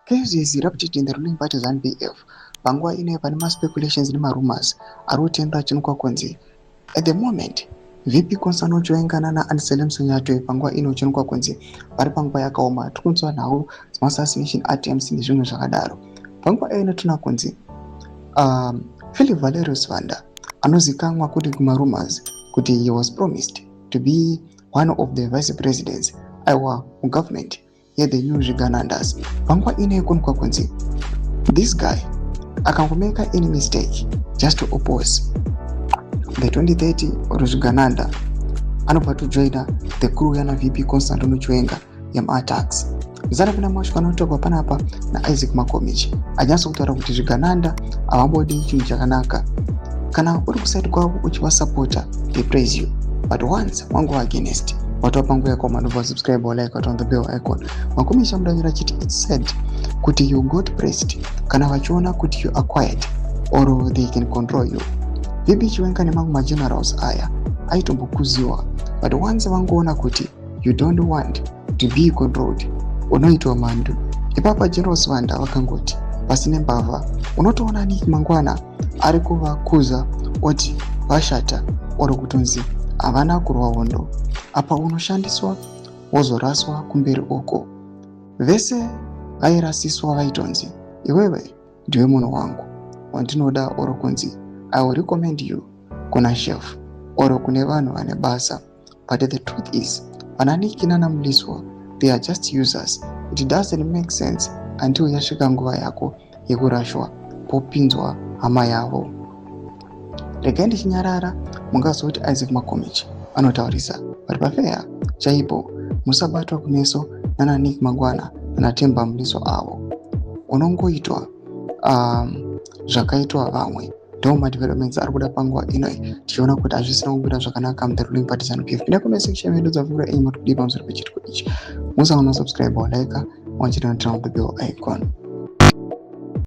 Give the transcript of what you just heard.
Case is erupted in the ruling party ZANU-PF. Panguva ine pane speculations nemarumors ari kutenda chinokwa kunzi at the moment VP Konsano Chiwenga and Sanyatwe panguva ino chinokwa kunzi vari panguva yakaoma tiri kunzwa nhau dzama-assassination attempts nezvimwe zvakadaro. Panguva ino tinoona kunzi Philip Valerius Vanda anozikamwa kuti kumarumors kuti he was promised to be one of the vice presidents aiwa mugovernment the new Zviganandas. Panguva ine kunokwa kunzi this guy akangomeka any mistake just to oppose the 2030 Zvigananda anobva tojoina the crew yana VP Constantino Chiwenga yama-attacks. Zara kuna mashoko anotogwa panapa naIsaac Makomichi anyatsotaura kuti Zvigananda havambodi chinhu chakanaka. Kana uri kuside kwavo uchivasupporta they praise you, but once wangova against watu wapangu yako manova subscribe or like on the bell icon. Makomichi amudanyira chiti it's said kuti you got pressed kana vachiona kuti you are quiet or they can control you. VP Chiwenga nemamwe magenerals aya aitombokuziwa, but once vangoona kuti you don't want to be controlled unoitwa mandu. Ipapa generals Vanda vakangoti pasine mbavha unotoona Nick Mangwana ari kuvakuza oti vashata oro kutonzi havana kurwa hondo apa unoshandiswa wozoraswa kumberi uko. Vese vairasiswa vaitonzi iwewe ndiwe munhu wangu wandinoda oro kunzi I will recommend you kuna chef oro kune vanhu vane basa, but the truth is vananiki nanamuliswa they are just users. It doesn't make sense until yasvika nguva yako yekurashwa popinzwa hama yavo. Regai ndichinyarara mungazoti Isaac Makomichi anotaurisa, but pafeya chaipo musabatwa kumeso nana Nick Mangwana nanaTemba Muliso avo. Unongoitwa zvakaitwa vamwe ndo madevelopments ari kuda panguva inoi tichiona kuti hazvisina kubuda zvakanaka the ruling party ZANU-PF. Pinda comment section yedu dzavhura enyi matokudi pamusoro pechitiko ichi. Musaona subscribe or like, wanchita turn on the bell icon.